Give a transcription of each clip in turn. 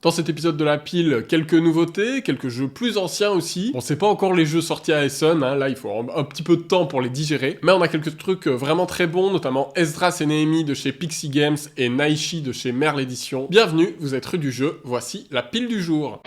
Dans cet épisode de la pile, quelques nouveautés, quelques jeux plus anciens aussi. Bon, c'est pas encore les jeux sortis à Essen, hein, là il faut un petit peu de temps pour les digérer, mais on a quelques trucs vraiment très bons, notamment Esdras et Néhémie de chez Pixie Games et Naishi de chez Merle Éditions. Bienvenue, vous êtes rue du jeu, voici la pile du jour.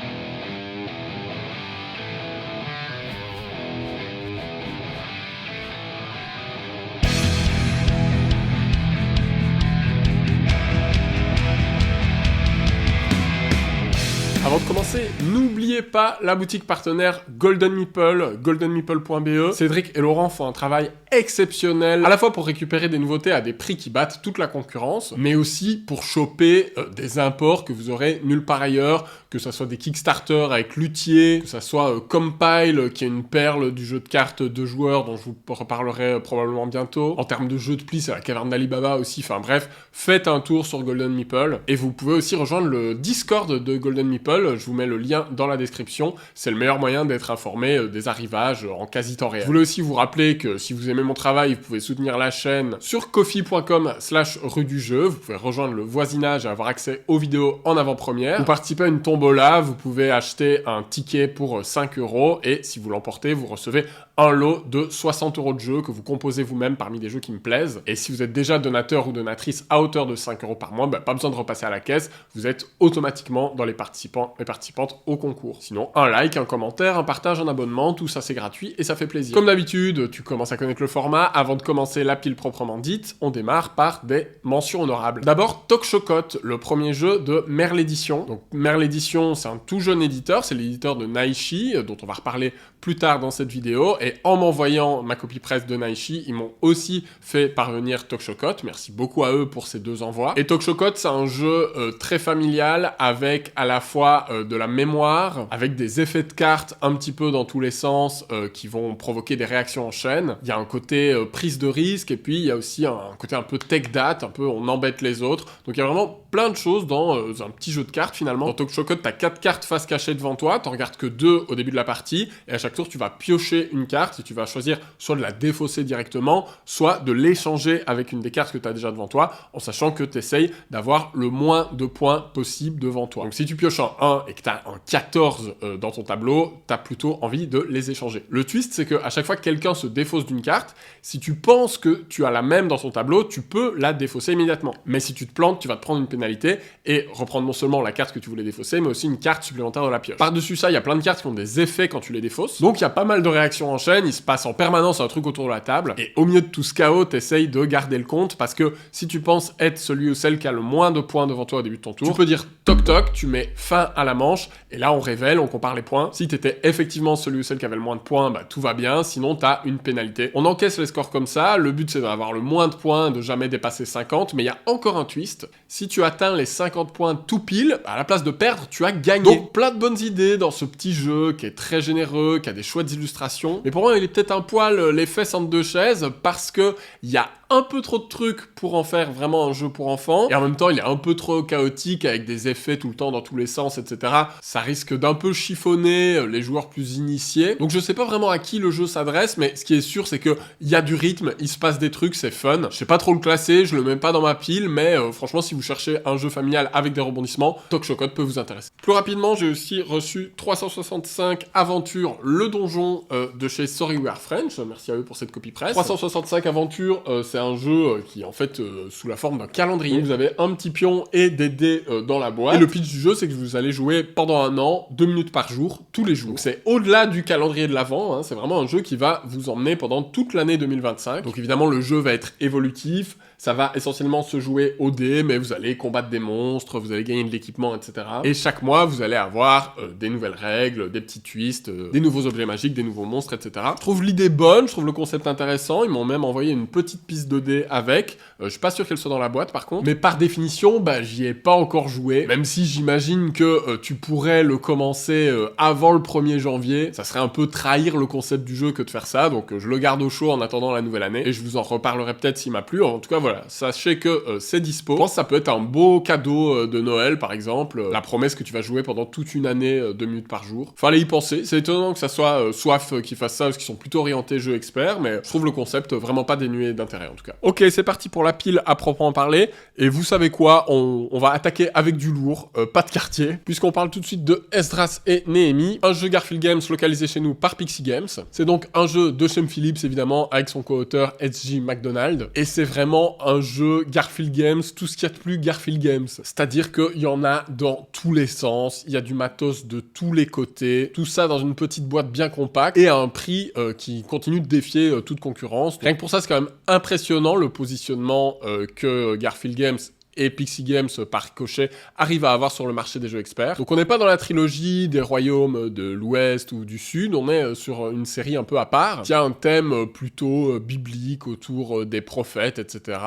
Avant de commencer, n'oubliez pas la boutique partenaire Golden Meeple, goldenmeeple.be. Cédric et Laurent font un travail exceptionnel, à la fois pour récupérer des nouveautés à des prix qui battent toute la concurrence, mais aussi pour choper des imports que vous aurez nulle part ailleurs, que ça soit des Kickstarter avec Luthier, que ça soit Compile, qui est une perle du jeu de cartes 2 joueurs dont je vous reparlerai probablement bientôt. En termes de jeu de pli, c'est la caverne d'Alibaba aussi, enfin bref, faites un tour sur Golden Meeple, et vous pouvez aussi rejoindre le Discord de Golden Meeple. Je vous mets le lien dans la description, c'est le meilleur moyen d'être informé des arrivages en quasi temps réel. Je voulais aussi vous rappeler que si vous aimez mon travail, vous pouvez soutenir la chaîne sur ko-fi.com/rue du jeu, vous pouvez rejoindre le voisinage et avoir accès aux vidéos en avant-première. Vous participez à une tombola, vous pouvez acheter un ticket pour 5 € et si vous l'emportez, vous recevez un lot de 60 € de jeux que vous composez vous-même parmi des jeux qui me plaisent. Et si vous êtes déjà donateur ou donatrice à hauteur de 5 € par mois, pas besoin de repasser à la caisse, vous êtes automatiquement dans les participants et participantes au concours. Sinon, un like, un commentaire, un partage, un abonnement, tout ça c'est gratuit et ça fait plaisir. Comme d'habitude, tu commences à connaître le format. Avant de commencer la pile proprement dite, on démarre par des mentions honorables. D'abord, Tokshokot, le premier jeu de Merle Éditions. Donc Merle Éditions, c'est un tout jeune éditeur, c'est l'éditeur de Naishi, dont on va reparler plus tard dans cette vidéo, et en m'envoyant ma copie presse de Naishi, ils m'ont aussi fait parvenir Tokshokot. Merci beaucoup à eux pour ces deux envois. Et Tokshokot, c'est un jeu très familial, avec à la fois de la mémoire, avec des effets de cartes un petit peu dans tous les sens, qui vont provoquer des réactions en chaîne. Il y a un côté prise de risque, et puis il y a aussi un côté un peu tech date, un peu on embête les autres. Donc il y a vraiment plein de choses dans un petit jeu de cartes finalement. Dans Tokshokot, t'as 4 cartes face cachée devant toi, t'en regardes que 2 au début de la partie, et à chaque tour tu vas piocher une carte, et tu vas choisir soit de la défausser directement, soit de l'échanger avec une des cartes que t'as déjà devant toi, en sachant que t'essayes d'avoir le moins de points possible devant toi. Donc si tu pioches un 1 et que t'as un 14 dans ton tableau, t'as plutôt envie de les échanger. Le twist, c'est que à chaque fois que quelqu'un se défausse d'une carte, si tu penses que tu as la même dans son tableau, tu peux la défausser immédiatement. Mais si tu te plantes, tu vas te prendre une pénalité et reprendre non seulement la carte que tu voulais défausser, mais aussi une carte supplémentaire de la pioche. Par-dessus ça, il y a plein de cartes qui ont des effets quand tu les défausses. Donc il y a pas mal de réactions en chaîne, il se passe en permanence un truc autour de la table. Et au milieu de tout ce chaos, t'essayes de garder le compte parce que si tu penses être celui ou celle qui a le moins de points devant toi au début de ton tour, tu peux dire toc toc, tu mets fin à la manche et là on révèle, on compare les points. Si t'étais effectivement celui ou celle qui avait le moins de points, tout va bien, sinon t'as une pénalité. On encaisse les scores comme ça, le but c'est d'avoir le moins de points, de jamais dépasser 50, mais il y a encore un twist. Si tu atteins les 50 points tout pile, à la place de perdre, tu as gagné. Donc plein de bonnes idées dans ce petit jeu qui est très généreux, qui a des chouettes illustrations. Mais pour moi, il est peut-être un poil les fesses entre deux chaises parce que il y a un peu trop de trucs pour en faire vraiment un jeu pour enfants. Et en même temps, il est un peu trop chaotique avec des effets tout le temps dans tous les sens, etc. Ça risque d'un peu chiffonner les joueurs plus initiés. Donc je sais pas vraiment à qui le jeu s'adresse, mais ce qui est sûr, c'est que il y a du rythme, il se passe des trucs, c'est fun. Je sais pas trop le classer, je le mets pas dans ma pile, mais franchement, si vous cherchez un jeu familial avec des rebondissements, Tokshokot peut vous intéresser. Plus rapidement, j'ai aussi reçu 365 Aventures, le donjon de chez Sorry We Are French. Merci à eux pour cette copie presse. 365 Aventures, c'est un jeu qui est en fait sous la forme d'un calendrier. Donc, vous avez un petit pion et des dés dans la boîte. Et le pitch du jeu, c'est que vous allez jouer pendant un an, 2 minutes par jour, tous les jours. Donc c'est au-delà du calendrier de l'Avent, hein, c'est vraiment un jeu qui va vous emmener pendant toute l'année 2025. Donc évidemment, le jeu va être évolutif, ça va essentiellement se jouer au dé, mais vous allez combattre des monstres, vous allez gagner de l'équipement, etc. Et chaque mois, vous allez avoir des nouvelles règles, des petits twists, des nouveaux objets magiques, des nouveaux monstres, etc. Je trouve l'idée bonne, je trouve le concept intéressant, ils m'ont même envoyé une petite piste de dés avec, je suis pas sûr qu'elle soit dans la boîte par contre, mais par définition, j'y ai pas encore joué, même si j'imagine que tu pourrais le commencer avant le 1er janvier, ça serait un peu trahir le concept du jeu que de faire ça, donc je le garde au chaud en attendant la nouvelle année, et je vous en reparlerai peut-être s'il m'a plu. En tout cas voilà, sachez que c'est dispo. Je pense que ça peut être un beau cadeau de Noël par exemple, la promesse que tu vas jouer pendant toute une année 2 minutes par jour. Fallait y penser, c'est étonnant que ça soit Soif qui fasse ça, parce qu'ils sont plutôt orientés jeux experts, mais je trouve le concept vraiment pas dénué d'intérêt en tout tout cas. Ok, c'est parti pour la pile à proprement parler, et vous savez quoi, on va attaquer avec du lourd, pas de quartier, puisqu'on parle tout de suite de Esdras et Néhémie, un jeu Garphill Games localisé chez nous par Pixie Games. C'est donc un jeu de Shem Phillips évidemment, avec son co-auteur S.J. McDonald, et c'est vraiment un jeu Garphill Games, tout ce qu'il y a de plus Garphill Games, c'est-à-dire qu'il y en a dans tous les sens, il y a du matos de tous les côtés, tout ça dans une petite boîte bien compacte, et à un prix qui continue de défier toute concurrence. Rien que pour ça, c'est quand même impressionnant le positionnement que Garphill Games et Pixie Games, par ricochet, arrivent à avoir sur le marché des jeux experts. Donc on n'est pas dans la trilogie des royaumes de l'Ouest ou du Sud, on est sur une série un peu à part, qui a un thème plutôt biblique autour des prophètes, etc.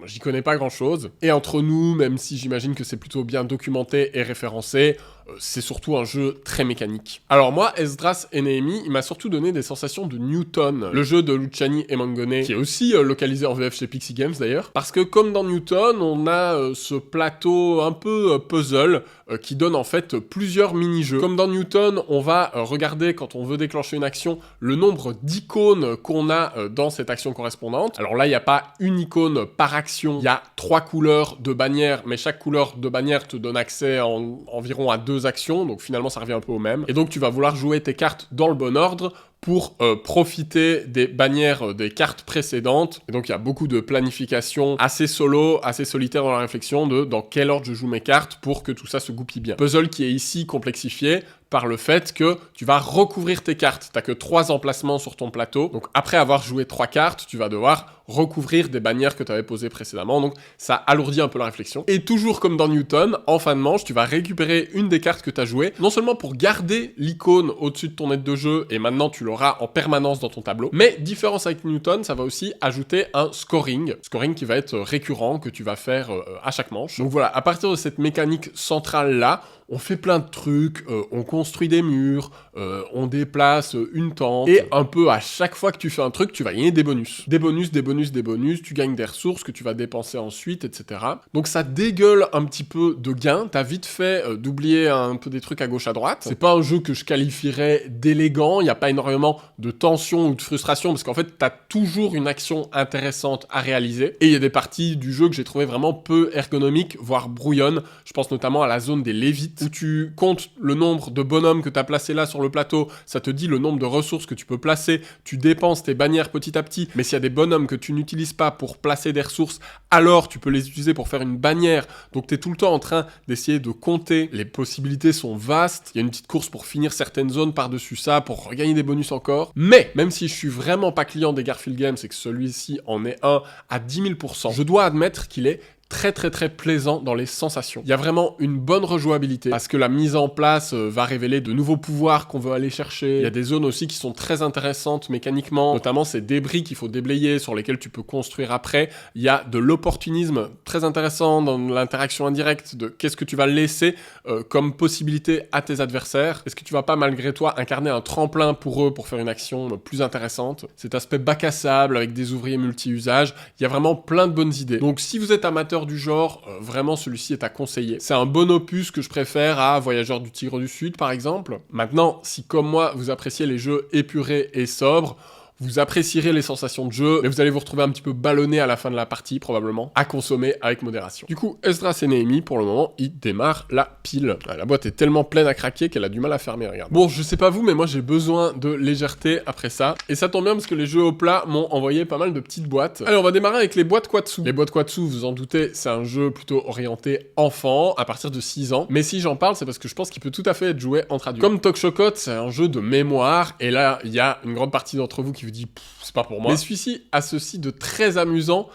J'y connais pas grand-chose. Et entre nous, même si j'imagine que c'est plutôt bien documenté et référencé, c'est surtout un jeu très mécanique. Alors moi, Esdras et Néhémie, il m'a surtout donné des sensations de Newton, le jeu de Luciani et Mangone, qui est aussi localisé en VF chez Pixie Games d'ailleurs, parce que comme dans Newton, on a ce plateau un peu puzzle qui donne en fait plusieurs mini-jeux. Comme dans Newton, on va regarder quand on veut déclencher une action le nombre d'icônes qu'on a dans cette action correspondante. Alors là, il n'y a pas une icône par action, il y a 3 couleurs de bannière, mais chaque couleur de bannière te donne accès environ à 2 actions, donc finalement ça revient un peu au même. Et donc tu vas vouloir jouer tes cartes dans le bon ordre pour profiter des bannières des cartes précédentes. Et donc il y a beaucoup de planification assez solo, assez solitaire dans la réflexion de dans quel ordre je joue mes cartes pour que tout ça se goupille bien. Puzzle qui est ici complexifié par le fait que tu vas recouvrir tes cartes. T'as que 3 emplacements sur ton plateau. Donc après avoir joué 3 cartes, tu vas devoir recouvrir des bannières que tu avais posées précédemment. Donc ça alourdit un peu la réflexion. Et toujours comme dans Newton, en fin de manche, tu vas récupérer une des cartes que tu as jouées, non seulement pour garder l'icône au-dessus de ton aide de jeu, et maintenant tu l'auras en permanence dans ton tableau, mais différence avec Newton, ça va aussi ajouter un scoring. Scoring qui va être récurrent, que tu vas faire à chaque manche. Donc voilà, à partir de cette mécanique centrale-là, on fait plein de trucs, on construit des murs, on déplace une tente, et un peu à chaque fois que tu fais un truc, tu vas gagner des bonus. Des bonus, des bonus, des bonus, tu gagnes des ressources que tu vas dépenser ensuite, etc. Donc ça dégueule un petit peu de gain, t'as vite fait d'oublier un peu des trucs à gauche à droite. C'est pas un jeu que je qualifierais d'élégant, il n'y a pas énormément de tension ou de frustration, parce qu'en fait, t'as toujours une action intéressante à réaliser, et il y a des parties du jeu que j'ai trouvé vraiment peu ergonomiques, voire brouillonnes. Je pense notamment à la zone des Lévites, où tu comptes le nombre de bonhommes que tu as placés là sur le plateau, ça te dit le nombre de ressources que tu peux placer, tu dépenses tes bannières petit à petit, mais s'il y a des bonhommes que tu n'utilises pas pour placer des ressources, alors tu peux les utiliser pour faire une bannière, donc tu es tout le temps en train d'essayer de compter, les possibilités sont vastes, il y a une petite course pour finir certaines zones par-dessus ça, pour regagner des bonus encore, mais même si je suis vraiment pas client des Garphill Games et que celui-ci en est un à 10 000%, je dois admettre qu'il est très plaisant dans les sensations. Il y a vraiment une bonne rejouabilité parce que la mise en place va révéler de nouveaux pouvoirs qu'on veut aller chercher. Il y a des zones aussi qui sont très intéressantes mécaniquement, notamment ces débris qu'il faut déblayer sur lesquels tu peux construire après. Il y a de l'opportunisme très intéressant dans l'interaction indirecte de qu'est-ce que tu vas laisser comme possibilité à tes adversaires. Est-ce que tu vas pas malgré toi incarner un tremplin pour eux pour faire une action plus intéressante? Cet aspect bac à sable avec des ouvriers multi-usages, il y a vraiment plein de bonnes idées. Donc si vous êtes amateur du genre, vraiment celui-ci est à conseiller. C'est un bon opus que je préfère à Voyageurs du Tigre du Sud par exemple. Maintenant, si comme moi vous appréciez les jeux épurés et sobres, vous apprécierez les sensations de jeu, mais vous allez vous retrouver un petit peu ballonné à la fin de la partie, probablement, à consommer avec modération. Du coup, Esdras et Néhémie, pour le moment, ils démarrent la pile. La boîte est tellement pleine à craquer qu'elle a du mal à fermer, regarde. Bon, je sais pas vous, mais moi j'ai besoin de légèreté après ça, et ça tombe bien parce que les jeux au plat m'ont envoyé pas mal de petites boîtes. Allez, on va démarrer avec les boîtes Quatsu. Les boîtes Quatsu, vous en doutez, c'est un jeu plutôt orienté enfant, à partir de 6 ans, mais si j'en parle, c'est parce que je pense qu'il peut tout à fait être joué entre adultes. Comme Tokshokot, c'est un jeu de mémoire, et là, il y a une grande partie d'entre vous qui vous dit c'est pas pour moi. Mais celui-ci a ceci de très amusant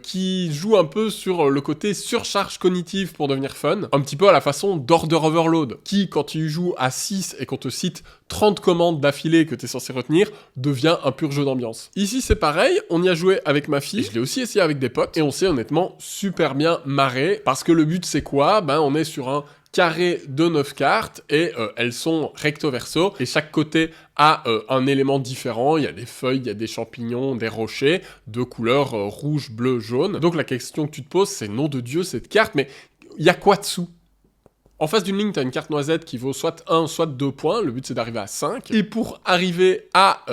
qui joue un peu sur le côté surcharge cognitive pour devenir fun, un petit peu à la façon d'Order Overload, qui quand tu joues à 6 et qu'on te cite 30 commandes d'affilée que t'es censé retenir, devient un pur jeu d'ambiance. Ici c'est pareil, on y a joué avec ma fille, je l'ai aussi essayé avec des potes, et on s'est honnêtement super bien marré, parce que le but c'est quoi? Ben on est sur un carré de 9 cartes et elles sont recto verso et chaque côté a un élément différent. Il y a des feuilles, il y a des champignons, des rochers de couleur rouge, bleu, jaune. Donc la question que tu te poses, c'est nom de Dieu cette carte, mais il y a quoi dessous? En face d'une ligne, t'as une carte noisette qui vaut soit 1, soit 2 points. Le but, c'est d'arriver à 5. Et pour arriver à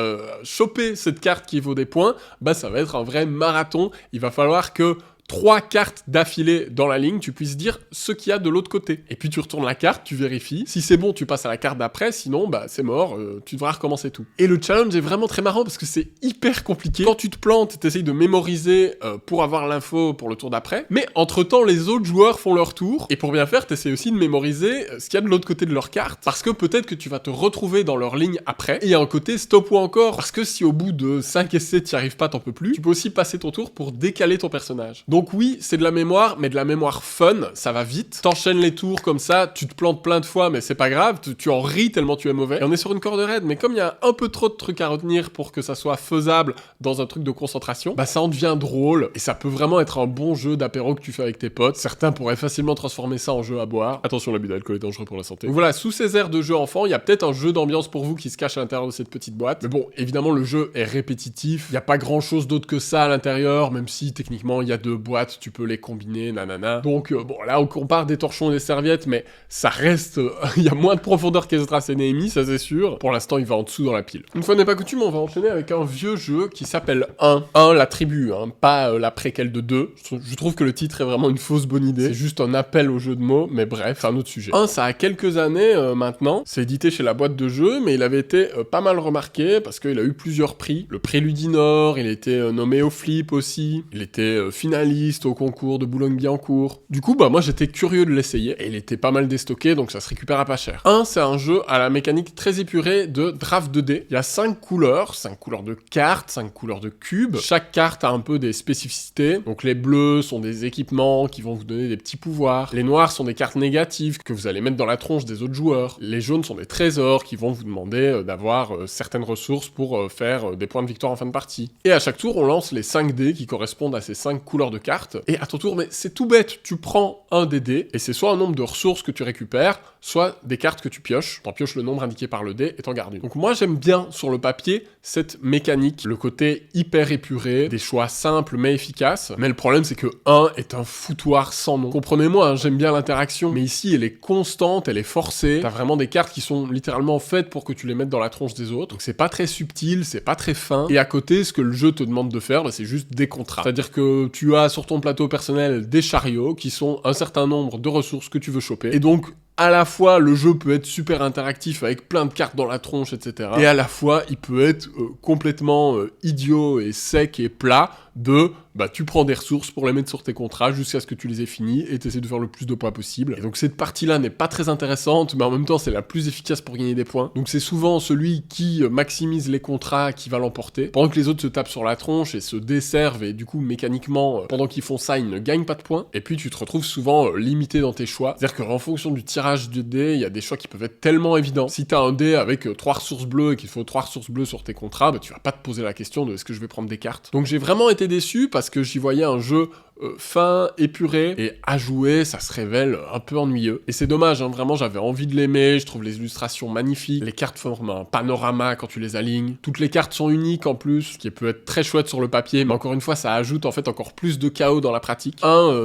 choper cette carte qui vaut des points, bah ça va être un vrai marathon. Il va falloir que 3 cartes d'affilée dans la ligne, tu puisses dire ce qu'il y a de l'autre côté. Et puis tu retournes la carte, tu vérifies. Si c'est bon, tu passes à la carte d'après. Sinon, bah c'est mort, tu devras recommencer tout. Et le challenge est vraiment très marrant parce que c'est hyper compliqué. Quand tu te plantes, t'essayes de mémoriser pour avoir l'info pour le tour d'après. Mais entre-temps, les autres joueurs font leur tour. Et pour bien faire, t'essayes aussi de mémoriser ce qu'il y a de l'autre côté de leur carte. Parce que peut-être que tu vas te retrouver dans leur ligne après. Et il y a un côté stop ou encore. Parce que si au bout de 5 essais, t'y arrives pas, t'en peux plus, tu peux aussi passer ton tour pour décaler ton personnage. Donc oui, c'est de la mémoire, mais de la mémoire fun, ça va vite. T'enchaînes les tours comme ça, tu te plantes plein de fois, mais c'est pas grave, tu en ris tellement tu es mauvais. Et on est sur une corde raide, mais comme il y a un peu trop de trucs à retenir pour que ça soit faisable dans un truc de concentration, bah ça en devient drôle, et ça peut vraiment être un bon jeu d'apéro que tu fais avec tes potes. Certains pourraient facilement transformer ça en jeu à boire. Attention, l'abus d'alcool est dangereux pour la santé. Donc voilà, sous ces airs de jeu enfant, il y a peut-être un jeu d'ambiance pour vous qui se cache à l'intérieur de cette petite boîte. Mais bon, évidemment, le jeu est répétitif, il y a pas grand chose d'autre que ça à l'intérieur, même si techniquement il y a 2 boîtes, tu peux les combiner, nanana. Donc bon, là on compare des torchons et des serviettes, mais ça reste, il y a moins de profondeur qu'Ezra et Néhémie, ça c'est sûr. Pour l'instant, il va en dessous dans la pile. Une fois n'est pas coutume, on va enchaîner avec un vieux jeu qui s'appelle 1. 1, la tribu, hein, pas la préquelle de 2. Je trouve que le titre est vraiment une fausse bonne idée. C'est juste un appel au jeu de mots, mais bref, c'est un autre sujet. 1, ça a quelques années maintenant. C'est édité chez la boîte de jeux, mais il avait été pas mal remarqué parce qu'il a eu plusieurs prix. Le prix Ludinor, il a été nommé au Flip aussi. Il était finaliste au concours de Boulogne-Billancourt. Du coup, bah moi j'étais curieux de l'essayer, et il était pas mal déstocké, donc ça se récupère à pas cher. 1, c'est un jeu à la mécanique très épurée de draft 2D. Il y a 5 couleurs de cartes, 5 couleurs de cubes. Chaque carte a un peu des spécificités. Donc les bleus sont des équipements qui vont vous donner des petits pouvoirs. Les noirs sont des cartes négatives que vous allez mettre dans la tronche des autres joueurs. Les jaunes sont des trésors qui vont vous demander d'avoir certaines ressources pour faire des points de victoire en fin de partie. Et à chaque tour, on lance les 5 dés qui correspondent à ces 5 couleurs de cartes. Et à ton tour, mais c'est tout bête, tu prends un des dés, et c'est soit un nombre de ressources que tu récupères, soit des cartes que tu pioches. T'en pioches le nombre indiqué par le dé, et t'en gardes une. Donc moi, j'aime bien, sur le papier, cette mécanique, le côté hyper épuré, des choix simples mais efficaces. Mais le problème, c'est que 1 est un foutoir sans nom. Comprenez-moi, hein, j'aime bien l'interaction, mais ici, elle est constante, elle est forcée. T'as vraiment des cartes qui sont littéralement faites pour que tu les mettes dans la tronche des autres. Donc c'est pas très subtil, c'est pas très fin. Et à côté, ce que le jeu te demande de faire, bah, c'est juste des contrats. C'est-à-dire que tu as sur ton plateau personnel des chariots qui sont un certain nombre de ressources que tu veux choper. Et donc, à la fois, le jeu peut être super interactif avec plein de cartes dans la tronche, etc. Et à la fois, il peut être complètement idiot et sec et plat de... bah tu prends des ressources pour les mettre sur tes contrats jusqu'à ce que tu les aies finis et t'essaies de faire le plus de points possible. Et donc cette partie-là n'est pas très intéressante, mais en même temps c'est la plus efficace pour gagner des points. Donc c'est souvent celui qui maximise les contrats qui va l'emporter, pendant que les autres se tapent sur la tronche et se desservent, et du coup mécaniquement, pendant qu'ils font ça, ils ne gagnent pas de points. Et puis tu te retrouves souvent limité dans tes choix. C'est-à-dire qu'en fonction du tirage du dé, il y a des choix qui peuvent être tellement évidents. Si t'as un dé avec 3 ressources bleues et qu'il faut 3 ressources bleues sur tes contrats, bah tu vas pas te poser la question de est-ce que je vais prendre des cartes. Donc j'ai vraiment été déçu parce que j'y voyais un jeu fin, épuré, et à jouer, ça se révèle un peu ennuyeux. Et c'est dommage, hein, vraiment, j'avais envie de l'aimer, je trouve les illustrations magnifiques, les cartes forment un panorama quand tu les alignes, toutes les cartes sont uniques en plus, ce qui peut être très chouette sur le papier, mais encore une fois, ça ajoute en fait encore plus de chaos dans la pratique.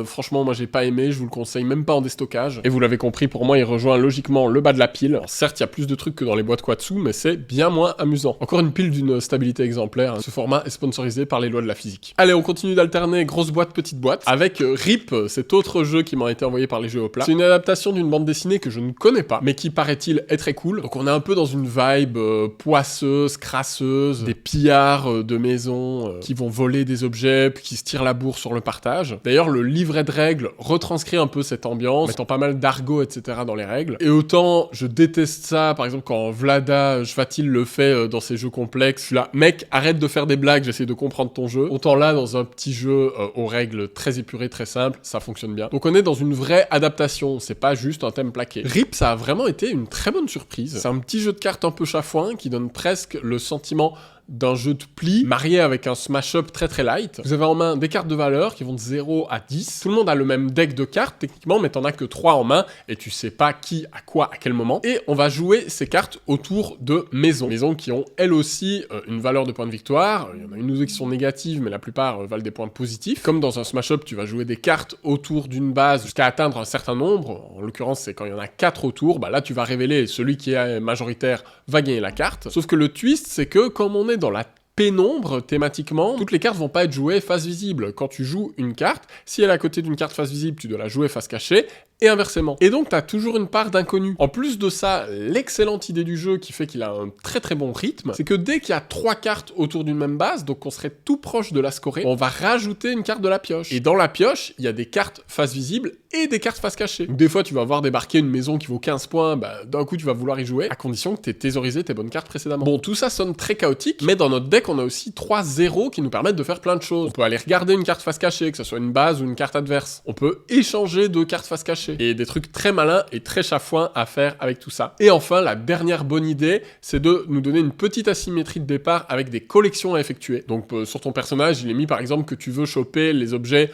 Franchement, moi j'ai pas aimé, je vous le conseille même pas en déstockage, et vous l'avez compris, pour moi, il rejoint logiquement le bas de la pile. Alors, certes, il y a plus de trucs que dans les boîtes Quatsu, mais c'est bien moins amusant. Encore une pile d'une stabilité exemplaire, hein. Ce format est sponsorisé par les lois de la physique. Allez, on continue d'alterner grosse boîte, petite boîte, avec RIP, cet autre jeu qui m'a été envoyé par les jeux au plat. C'est une adaptation d'une bande dessinée que je ne connais pas, mais qui paraît-il est très cool. Donc on est un peu dans une vibe poisseuse, crasseuse, des pillards de maisons qui vont voler des objets, puis qui se tirent la bourre sur le partage. D'ailleurs, le livret de règles retranscrit un peu cette ambiance, mettant pas mal d'argot, etc. dans les règles. Et autant je déteste ça, par exemple quand Vlada Chvatil le fait dans ses jeux complexes, je suis là, mec, arrête de faire des blagues, j'essaie de comprendre ton jeu. Autant là, dans un petit jeu aux règles très épurées, très simple, ça fonctionne bien. Donc on est dans une vraie adaptation, c'est pas juste un thème plaqué. RIP, ça a vraiment été une très bonne surprise. C'est un petit jeu de cartes un peu chafouin qui donne presque le sentiment d'un jeu de pli marié avec un smash-up très très light. Vous avez en main des cartes de valeur qui vont de 0 à 10. Tout le monde a le même deck de cartes techniquement, mais t'en as que 3 en main et tu sais pas qui, à quoi, à quel moment. Et on va jouer ces cartes autour de maisons. Maisons qui ont elles aussi une valeur de points de victoire. Il y en a une ou deux qui sont négatives, mais la plupart valent des points positifs. Comme dans un smash-up, tu vas jouer des cartes autour d'une base jusqu'à atteindre un certain nombre. En l'occurrence, c'est quand il y en a 4 autour, bah là tu vas révéler celui qui est majoritaire va gagner la carte. Sauf que le twist, c'est que comme on est dans la pénombre, thématiquement, toutes les cartes vont pas être jouées face visible. Quand tu joues une carte, si elle est à côté d'une carte face visible, tu dois la jouer face cachée, et inversement. Et donc, tu as toujours une part d'inconnu. En plus de ça, l'excellente idée du jeu qui fait qu'il a un très très bon rythme, c'est que dès qu'il y a 3 cartes autour d'une même base, donc on serait tout proche de la scorer, on va rajouter une carte de la pioche. Et dans la pioche, il y a des cartes face visible et des cartes face cachée. Donc des fois, tu vas voir débarquer une maison qui vaut 15 points, bah d'un coup, tu vas vouloir y jouer, à condition que tu aies thésaurisé tes bonnes cartes précédemment. Bon, tout ça sonne très chaotique, mais dans notre deck, on a aussi 3 zéros qui nous permettent de faire plein de choses. On peut aller regarder une carte face cachée, que ce soit une base ou une carte adverse. On peut échanger 2 cartes face cachée. Et des trucs très malin et très chafouin à faire avec tout ça. Et enfin, la dernière bonne idée, c'est de nous donner une petite asymétrie de départ avec des collections à effectuer. Donc sur ton personnage, il est mis par exemple que tu veux choper les objets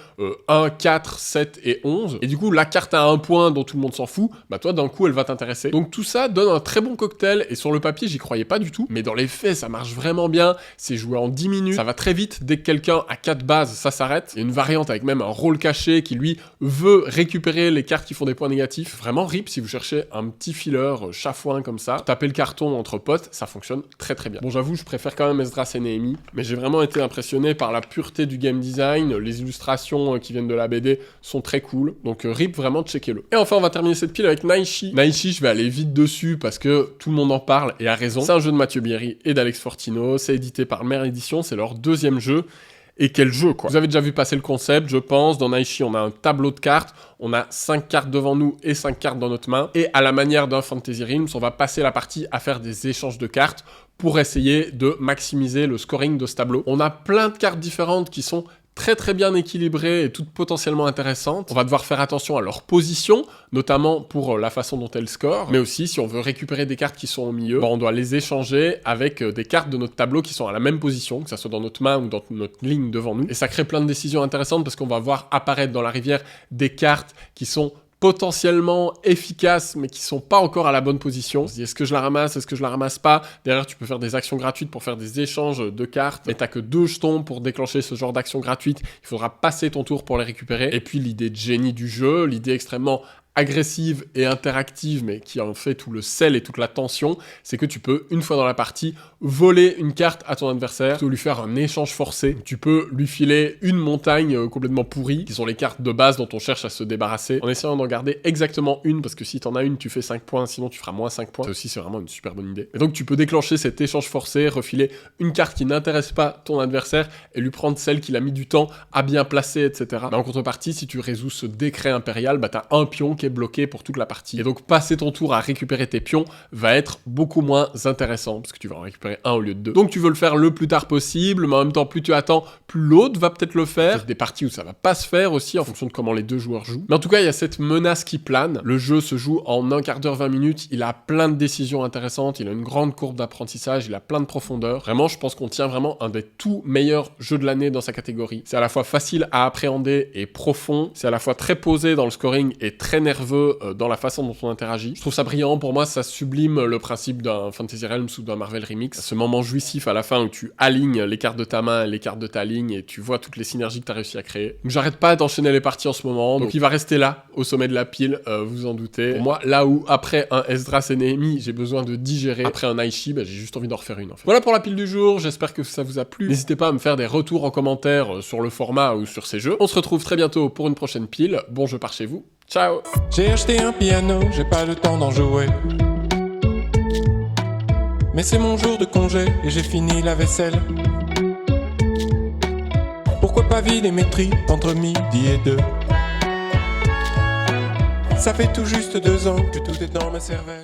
1, 4, 7 et 11. Et du coup, la carte à 1 point dont tout le monde s'en fout, bah toi d'un coup, elle va t'intéresser. Donc tout ça donne un très bon cocktail et sur le papier, j'y croyais pas du tout. Mais dans les faits, ça marche vraiment bien. C'est joué en 10 minutes. Ça va très vite. Dès que quelqu'un a 4 bases, ça s'arrête. Il y a une variante avec même un rôle caché qui lui veut récupérer les cartes qui font des points négatifs. Vraiment rip si vous cherchez un petit filler chafouin comme ça. Tapez le carton entre potes, ça fonctionne très très bien. Bon, j'avoue, je préfère quand même Esdras et Néhémie, mais j'ai vraiment été impressionné par la pureté du game design. Les illustrations qui viennent de la BD sont très cool. Donc rip, vraiment, checkez-le. Et enfin, on va terminer cette pile avec Naishi. Naishi, je vais aller vite dessus parce que tout le monde en parle et a raison. C'est un jeu de Mathieu Bierry et d'Alex Fortino. C'est édité par Mère Édition, c'est leur 2e jeu. Et quel jeu, quoi. Vous avez déjà vu passer le concept, je pense. Dans Naishi, on a un tableau de cartes, on a 5 cartes devant nous et 5 cartes dans notre main. Et à la manière d'un Fantasy Realms, on va passer la partie à faire des échanges de cartes pour essayer de maximiser le scoring de ce tableau. On a plein de cartes différentes qui sont très très bien équilibrées et toutes potentiellement intéressantes. On va devoir faire attention à leur position, notamment pour la façon dont elles scorent, mais aussi si on veut récupérer des cartes qui sont au milieu, on doit les échanger avec des cartes de notre tableau qui sont à la même position, que ça soit dans notre main ou dans notre ligne devant nous. Et ça crée plein de décisions intéressantes parce qu'on va voir apparaître dans la rivière des cartes qui sont potentiellement efficaces mais qui sont pas encore à la bonne position. On se dit est-ce que je la ramasse, est-ce que je la ramasse pas. Derrière tu peux faire des actions gratuites pour faire des échanges de cartes, mais t'as que 2 jetons pour déclencher ce genre d'action gratuite. Il faudra passer ton tour pour les récupérer. Et puis l'idée de génie du jeu, l'idée extrêmement agressive et interactive, mais qui en fait tout le sel et toute la tension, c'est que tu peux, une fois dans la partie, voler une carte à ton adversaire, plutôt lui faire un échange forcé. Tu peux lui filer une montagne complètement pourrie, qui sont les cartes de base dont on cherche à se débarrasser, en essayant d'en garder exactement une, parce que si t'en as une, tu fais 5 points, sinon tu feras moins 5 points. Ça aussi, c'est vraiment une super bonne idée. Et donc tu peux déclencher cet échange forcé, refiler une carte qui n'intéresse pas ton adversaire, et lui prendre celle qu'il a mis du temps à bien placer, etc. Mais en contrepartie, si tu résous ce décret impérial, bah t'as un pion qui est bloqué pour toute la partie. Et donc passer ton tour à récupérer tes pions va être beaucoup moins intéressant, parce que tu vas en récupérer un au lieu de 2. Donc tu veux le faire le plus tard possible, mais en même temps, plus tu attends, plus l'autre va peut-être le faire. Il y a des parties où ça va pas se faire aussi, en fonction de comment les 2 joueurs jouent. Mais en tout cas, il y a cette menace qui plane. Le jeu se joue en 1 quart d'heure, 20 minutes. Il a plein de décisions intéressantes, il a une grande courbe d'apprentissage, il a plein de profondeur. Vraiment, je pense qu'on tient vraiment un des tout meilleurs jeux de l'année dans sa catégorie. C'est à la fois facile à appréhender et profond. C'est à la fois très posé dans le scoring et très nerveux dans la façon dont on interagit. Je trouve ça brillant. Pour moi, ça sublime le principe d'un Fantasy Realms ou d'un Marvel Remix. Ce moment jouissif à la fin où tu alignes les cartes de ta main et les cartes de ta ligne et tu vois toutes les synergies que tu as réussi à créer. Donc j'arrête pas d'enchaîner les parties en ce moment. Donc il va rester là, au sommet de la pile, vous en doutez. Pour moi, là où après un Esdras et Néhémie, j'ai besoin de digérer, après un Naishi, bah, j'ai juste envie d'en refaire une en fait. Voilà pour la pile du jour, j'espère que ça vous a plu. N'hésitez pas à me faire des retours en commentaire sur le format ou sur ces jeux. On se retrouve très bientôt pour une prochaine pile. Bon jeu par chez vous. Ciao. J'ai acheté un piano, j'ai pas le temps d'en jouer. Mais c'est mon jour de congé et j'ai fini la vaisselle. Pourquoi pas vider mes tripes entre midi et 2? Ça fait tout juste 2 ans que tout est dans ma cervelle.